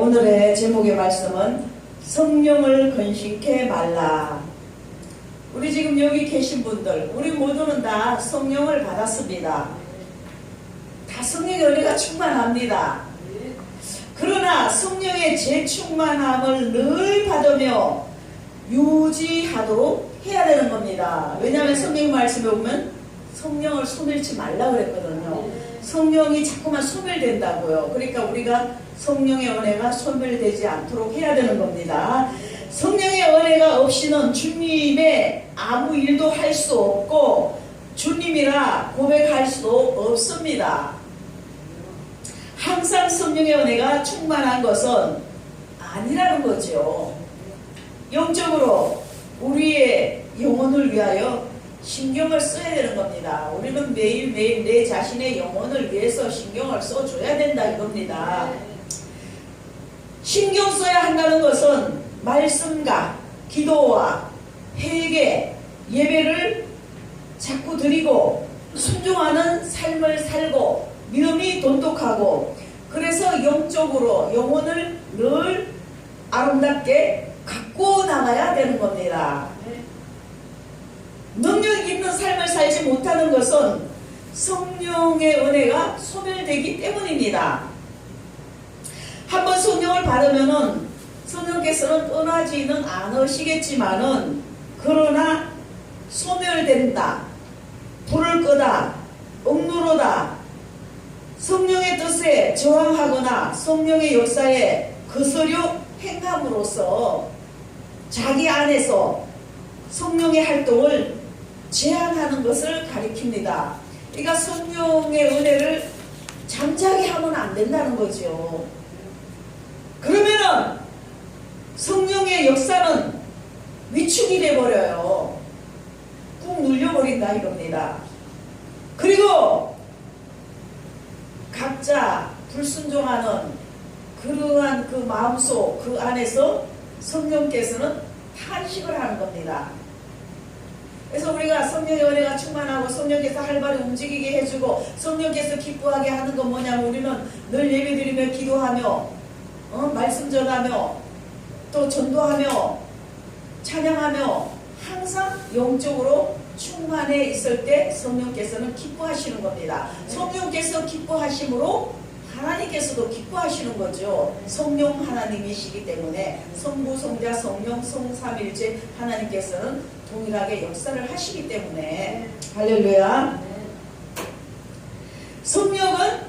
오늘의 제목의 말씀은 성령을 건식해 말라. 우리 지금 여기 계신 분들, 우리 모두는 다 성령을 받았습니다. 다 성령의 은혜가 충만합니다. 그러나 성령의 재충만함을 늘 받으며 유지하도록 해야 되는 겁니다. 왜냐하면 성령 말씀에 보면 성령을 소멸치 말라 그랬거든요. 성령이 자꾸만 소멸된다고요. 그러니까 우리가 성령의 은혜가 소멸되지 않도록 해야 되는 겁니다. 성령의 은혜가 없이는 주님의 아무 일도 할 수 없고 주님이라 고백할 수도 없습니다. 항상 성령의 은혜가 충만한 것은 아니라는 거죠. 영적으로 우리의 영혼을 위하여 신경을 써야 되는 겁니다. 우리는 매일매일 내 자신의 영혼을 위해서 신경을 써줘야 된다 이겁니다. 신경 써야 한다는 것은 말씀과 기도와 회개, 예배를 자꾸 드리고 순종하는 삶을 살고 믿음이 돈독하고 그래서 영적으로 영혼을 늘 아름답게 갖고 나가야 되는 겁니다. 능력 있는 삶을 살지 못하는 것은 성령의 은혜가 소멸되기 때문입니다. 한번 성령을 받으면은 성령께서는 떠나지는 않으시겠지만은 그러나 소멸된다, 불을 끄다, 억누르다, 성령의 뜻에 저항하거나 성령의 역사에 거스려 행함으로써 자기 안에서 성령의 활동을 제한하는 것을 가리킵니다. 그러니까 성령의 은혜를 잠자게 하면 안 된다는 거죠. 그러면은 성령의 역사는 위축이 돼버려요. 꾹 눌려버린다 이겁니다. 그리고 각자 불순종하는 그러한 그 마음속 그 안에서 성령께서는 탄식을 하는 겁니다. 그래서 우리가 성령의 은혜가 충만하고 성령께서 활발히 움직이게 해주고 성령께서 기뻐하게 하는 건 뭐냐면 우리는 늘 예배드리며 기도하며 말씀 전하며 또 전도하며 찬양하며 항상 영적으로 충만해 있을 때 성령께서는 기뻐하시는 겁니다. 성령께서 기뻐하심으로 하나님께서도 기뻐하시는 거죠. 성령 하나님이시기 때문에 성부, 성자, 성령, 성삼일체 하나님께서는 동일하게 역사를 하시기 때문에 할렐루야. 성령은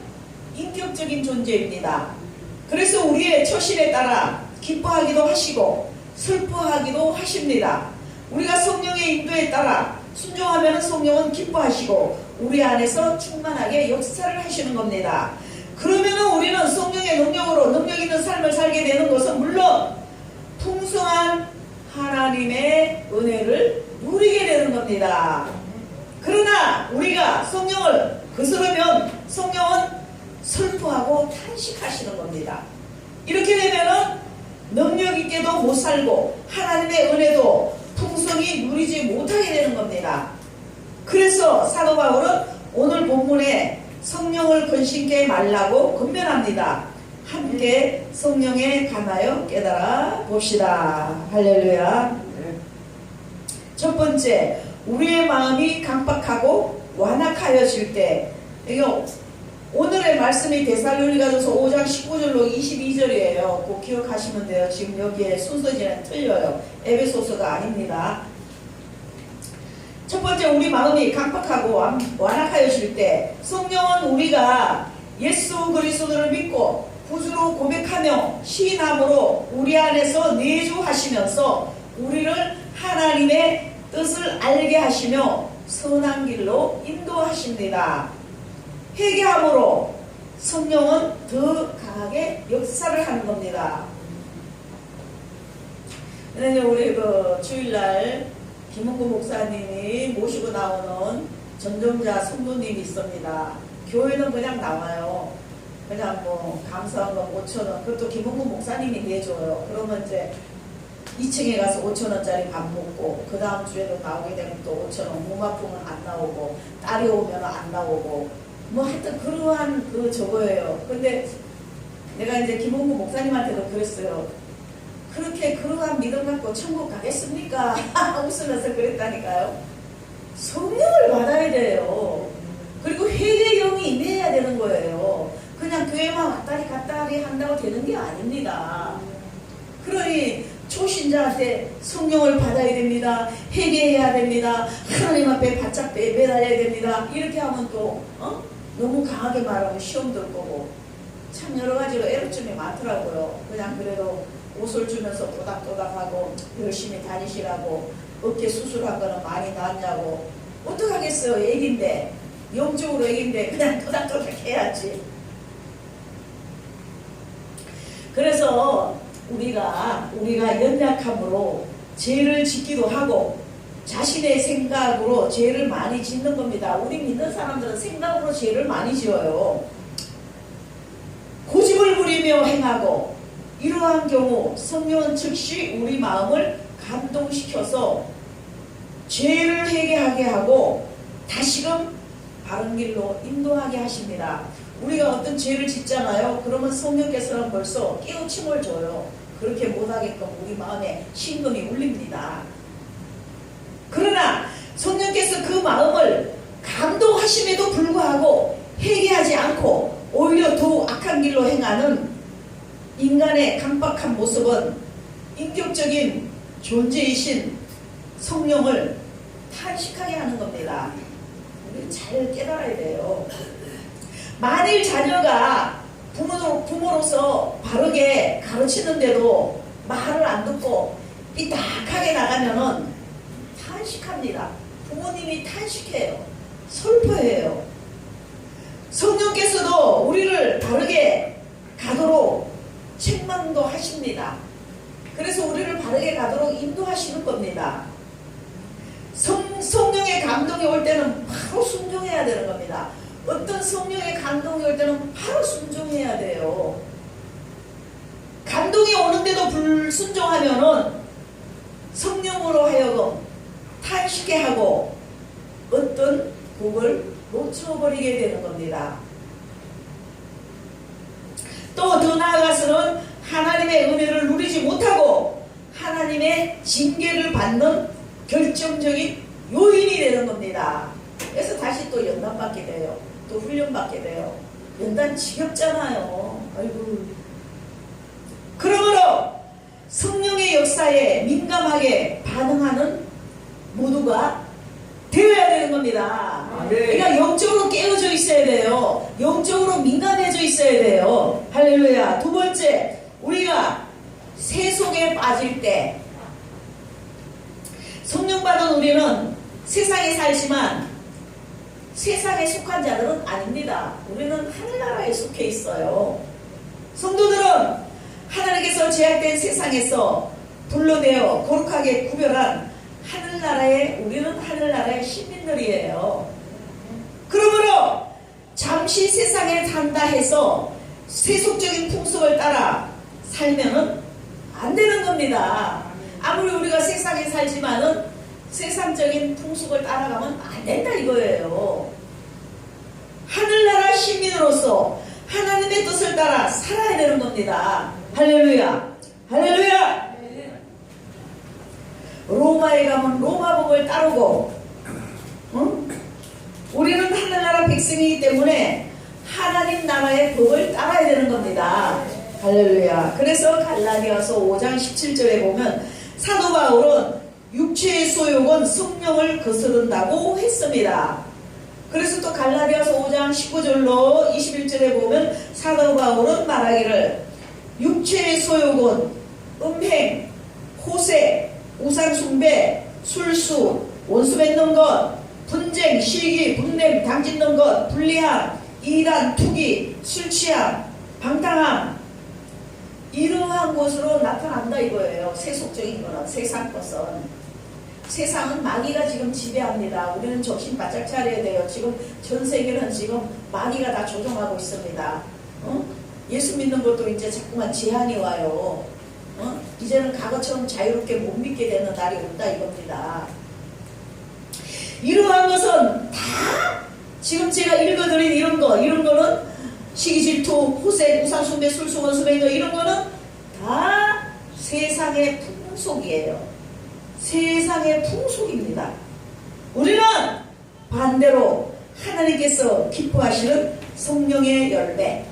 인격적인 존재입니다. 그래서 우리의 처신에 따라 기뻐하기도 하시고 슬퍼하기도 하십니다. 우리가 성령의 인도에 따라 순종하면 성령은 기뻐하시고 우리 안에서 충만하게 역사를 하시는 겁니다. 그러면은 우리는 성령의 능력으로 능력 있는 삶을 살게 되는 것은 물론 풍성한 하나님의 은혜를 누리게 되는 겁니다. 그러나 우리가 성령을 거스르면 성령은 슬퍼하고 탄식하시는 겁니다. 이렇게 되면은 능력 있게도 못 살고 하나님의 은혜도 풍성히 누리지 못하게 되는 겁니다. 그래서 사도 바울은 오늘 본문에 성령을 근심케 말라고 권면합니다. 함께 성령에 관하여 깨달아 봅시다. 할렐루야. 첫 번째, 우리의 마음이 강박하고 완악하여질 때, 이거 오늘의 말씀이 데살로니가전서 5장 19절로 22절이에요. 꼭 기억하시면 돼요. 지금 여기에 순서지는 틀려요. 에베소서가 아닙니다. 첫 번째, 우리 마음이 강박하고 완악하여질 때, 성령은 우리가 예수 그리스도를 믿고 구주로 고백하며 시인함으로 우리 안에서 내주하시면서 우리를 하나님의 뜻을 알게 하시며 선한 길로 인도하십니다. 회개함으로 성령은 더 강하게 역사를 하는 겁니다. 우리 주일날 김은구 목사님이 모시고 나오는 전정자 성도님이 있습니다. 교회는 그냥 나와요. 그냥 뭐 감사한 거 5,000원, 그것도 김은구 목사님이 내줘요. 그러면 이제 2층에 가서 5,000원짜리 밥 먹고, 그 다음 주에도 나오게 되면 또 5,000원, 몸 아프면 안 나오고, 딸이 오면 안 나오고, 뭐 하여튼 그러한 저거예요. 근데 내가 이제 김홍구 목사님한테도 그랬어요. 그렇게 그러한 믿음 갖고 천국 가겠습니까? 웃으면서 그랬다니까요. 성령을 받아야 돼요. 그리고 회개의 영이 임해야 되는 거예요. 그냥 교회만 왔다리 갔다리 한다고 되는 게 아닙니다. 그러니 초신자한테 성령을 받아야 됩니다. 회개해야 됩니다. 하나님 앞에 바짝 매달려야 됩니다. 이렇게 하면 또 너무 강하게 말하면 시험 들 거고, 참 여러 가지로 애로점이 많더라고요. 그냥 그래도 옷을 주면서 또닥또닥하고 열심히 다니시라고, 어깨 수술한 거는 많이 나았냐고. 어떡하겠어요. 애기인데, 영적으로 애기인데 그냥 또닥또닥 해야지. 그래서 우리가 연약함으로 죄를 짓기도 하고 자신의 생각으로 죄를 많이 짓는 겁니다. 우리 믿는 사람들은 생각으로 죄를 많이 지어요. 고집을 부리며 행하고, 이러한 경우 성령은 즉시 우리 마음을 감동시켜서 죄를 회개하게 하고 다시금 바른 길로 인도하게 하십니다. 우리가 어떤 죄를 짓잖아요. 그러면 성령께서는 벌써 깨우침을 줘요. 그렇게 못하게끔 우리 마음에 심금이 울립니다. 그러나 성령께서 그 마음을 감동하심에도 불구하고 회개하지 않고 오히려 더욱 악한 길로 행하는 인간의 강박한 모습은 인격적인 존재이신 성령을 탄식하게 하는 겁니다. 우리 잘 깨달아야 돼요. 만일 자녀가 부모로서 바르게 가르치는데도 말을 안 듣고 삐딱하게 나가면은 탄식합니다. 부모님이 탄식해요. 슬퍼해요. 성령께서도 우리를 바르게 가도록 책망도 하십니다. 그래서 우리를 바르게 가도록 인도하시는 겁니다. 성령의 감동이 올 때는 바로 순종해야 되는 겁니다. 어떤 성령의 감동이 올 때는 바로 순종해야 돼요. 감동이 오는데도 불순종하면은 성령으로 하여금 탄식해 하고 어떤 복을 놓쳐버리게 되는 겁니다. 또 더 나아가서는 하나님의 은혜를 누리지 못하고 하나님의 징계를 받는 결정적인 요인이 되는 겁니다. 그래서 다시 또 연단받게 돼요. 또 훈련받게 돼요. 연단 지겹잖아요. 아이고. 그러므로 성령의 역사에 민감하게 반응하는 모두가 되어야 되는 겁니다. 그러니까 영적으로 깨어져 있어야 돼요. 영적으로 민감해져 있어야 돼요. 할렐루야. 두 번째, 우리가 세속에 빠질 때, 성령 받은 우리는 세상에 살지만 세상에 속한 자들은 아닙니다. 우리는 하늘나라에 속해 있어요. 성도들은 하나님께서 제약된 세상에서 불러내어 거룩하게 구별한 우리는 하늘나라의 시민들이에요. 그러므로 잠시 세상에 산다 해서 세속적인 풍속을 따라 살면은 안 되는 겁니다. 아무리 우리가 세상에 살지만은 세상적인 풍속을 따라가면 안 된다 이거예요. 하늘나라 시민으로서 하나님의 뜻을 따라 살아야 되는 겁니다. 할렐루야. 할렐루야. 로마에 가면 로마법을 따르고, 우리는 하늘나라 백성이기 때문에 하나님 나라의 법을 따라야 되는 겁니다. 할렐루야. 그래서 갈라디아서 5장 17절에 보면 사도 바울은 육체의 소욕은 성령을 거스른다고 했습니다. 그래서 또 갈라디아서 5장 19절로 21절에 보면 사도 바울은 말하기를 육체의 소욕은 음행, 호색, 우상숭배, 술수, 원수 맺는 것, 분쟁, 시기, 분냄, 당짓는 것, 불리함, 이단, 투기, 술취함, 방탕함, 이러한 것으로 나타난다 이거예요. 세속적인 거는, 세상 것은. 세상은 마귀가 지금 지배합니다. 우리는 정신 바짝 차려야 돼요. 지금 전 세계는 지금 마귀가 다 조종하고 있습니다. 예수 믿는 것도 이제 자꾸만 제한이 와요. 이제는 과거처럼 자유롭게 못 믿게 되는 날이 온다 이겁니다. 이러한 것은 다 지금 제가 읽어드린 이런 거는 시기, 질투, 호색, 우상숭배, 술수, 원수배 이런 거는 다 세상의 풍속이에요. 세상의 풍속입니다. 우리는 반대로 하나님께서 기뻐하시는 성령의 열매,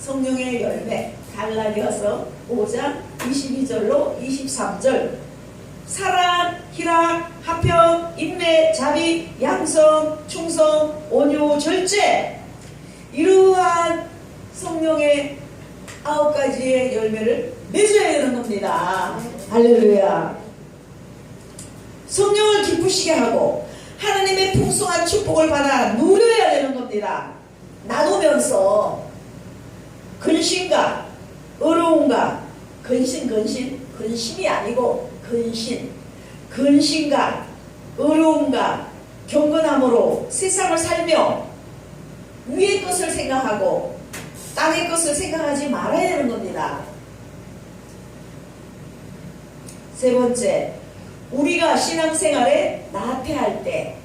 성령의 열매, 갈라디아서 5장 22절로 23절, 사랑, 희락, 화평, 인내, 자비, 양성, 충성, 온유, 절제, 이러한 성령의 9가지의 열매를 맺어야 되는 겁니다. 할렐루야. 성령을 기쁘시게 하고 하나님의 풍성한 축복을 받아 누려야 되는 겁니다. 나누면서 근심과 어려움과 근심이 아니고 근심과 어려움과 경건함으로 세상을 살며 위의 것을 생각하고 땅의 것을 생각하지 말아야 되는 겁니다. 세 번째, 우리가 신앙생활에 나태할 때,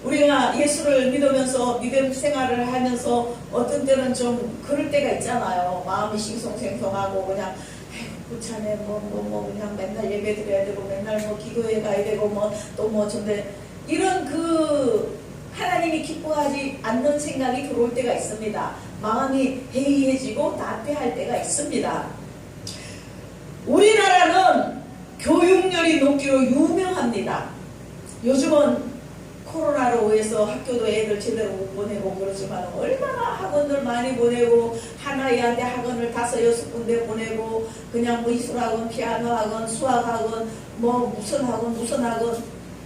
우리가 예수를 믿으면서 믿음 생활을 하면서 어떤 때는 좀 그럴 때가 있잖아요. 마음이 싱숭생숭하고 그냥 구차네 그냥 맨날 예배 드려야 되고 맨날 기도회 가야 되고 또 전데 이런 하나님이 기뻐하지 않는 생각이 들어올 때가 있습니다. 마음이 해이해지고 나태할 때가 있습니다. 우리나라는 교육열이 높기로 유명합니다. 요즘은 코로나로 인해서 학교도 애들 제대로 못 보내고 그러지만 얼마나 학원들 많이 보내고 하나애한테 학원을 5, 6군데 보내고 그냥 이술학원, 피아노학원, 수학학원 무슨 학원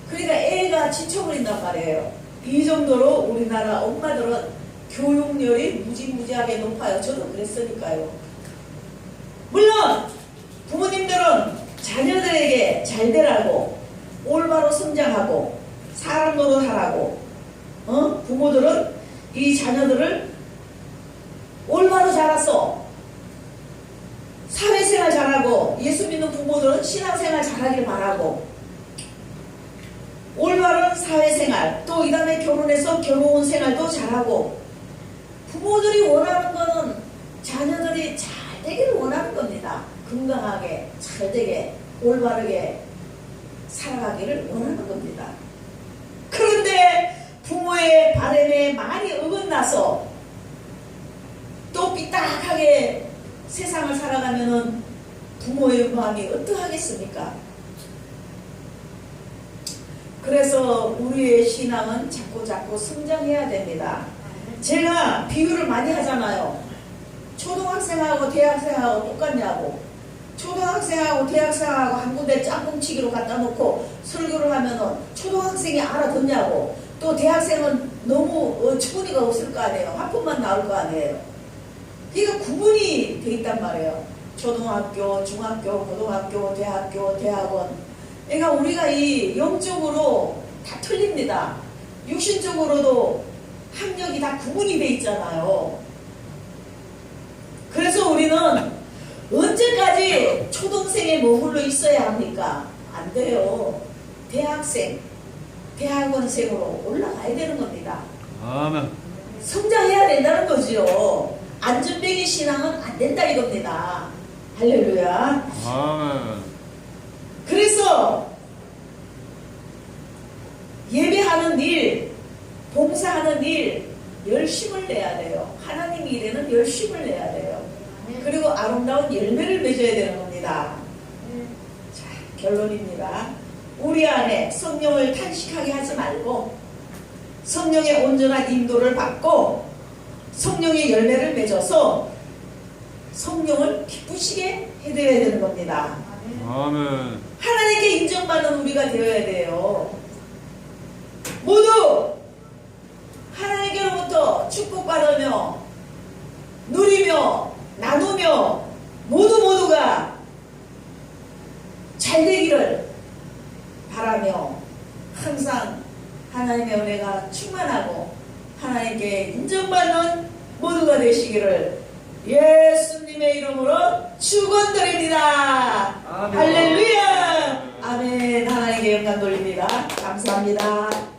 그러니까 애가 지쳐버린단 말이에요. 이 정도로 우리나라 엄마들은 교육열이 무지무지하게 높아요. 저도 그랬으니까요. 물론 부모님들은 자녀들에게 잘 되라고 올바로 성장하고 사람 노릇하라고 부모들은 이 자녀들을 올바로 자랐어. 사회생활 잘하고 예수 믿는 부모들은 신앙생활 잘하길 바라고 올바른 사회생활 또 이 다음에 결혼해서 결혼 생활도 잘하고 부모들이 원하는 거는 자녀들이 잘 되기를 원하는 겁니다. 건강하게 잘 되게 올바르게 살아가기를 원하는 겁니다. 그런데 부모의 바람에 많이 어긋나서 또 삐딱하게 세상을 살아가면은 부모의 마음이 어떠하겠습니까? 그래서 우리의 신앙은 자꾸 성장해야 됩니다. 제가 비유를 많이 하잖아요. 초등학생하고 대학생하고 똑같냐고. 초등학생하고 대학생하고 한 군데 짬뽕치기로 갖다 놓고 설교를 하면은 초등학생이 알아듣냐고. 또 대학생은 너무 어처구니가 없을 거 아니에요. 학번만 나올 거 아니에요. 그러니까 구분이 돼 있단 말이에요. 초등학교, 중학교, 고등학교, 대학교, 대학원. 그러니까 우리가 이 영적으로 다 틀립니다. 육신적으로도 학력이 다 구분이 돼 있잖아요. 그래서 우리는 언제까지 초등생에 머물러 있어야 합니까? 안 돼요. 대학생, 대학원생으로 올라가야 되는 겁니다. 아멘. 성장해야 된다는 거지요. 안전뱅이 신앙은 안 된다 이겁니다. 할렐루야. 아멘. 그래서 예배하는 일, 봉사하는 일 열심을 내야 돼요. 하나님 일에는 열심을 내야 돼요. 그리고 아름다운 열매를 맺어야 되는 겁니다. 자, 결론입니다. 우리 안에 성령을 탄식하게 하지 말고 성령의 온전한 인도를 받고 성령의 열매를 맺어서 성령을 기쁘시게 해드려야 되는 겁니다. 아멘. 하나님께 인정받는 우리가 되어야 돼요. 모두 하나님께로부터 축복받으며 누리며 나누며 모두가 잘 되기를 바라며 항상 하나님의 은혜가 충만하고 하나님께 인정받는 모두가 되시기를 예수님의 이름으로 축원드립니다. 아멘. 할렐루야. 아멘. 하나님께 영광 돌립니다. 감사합니다.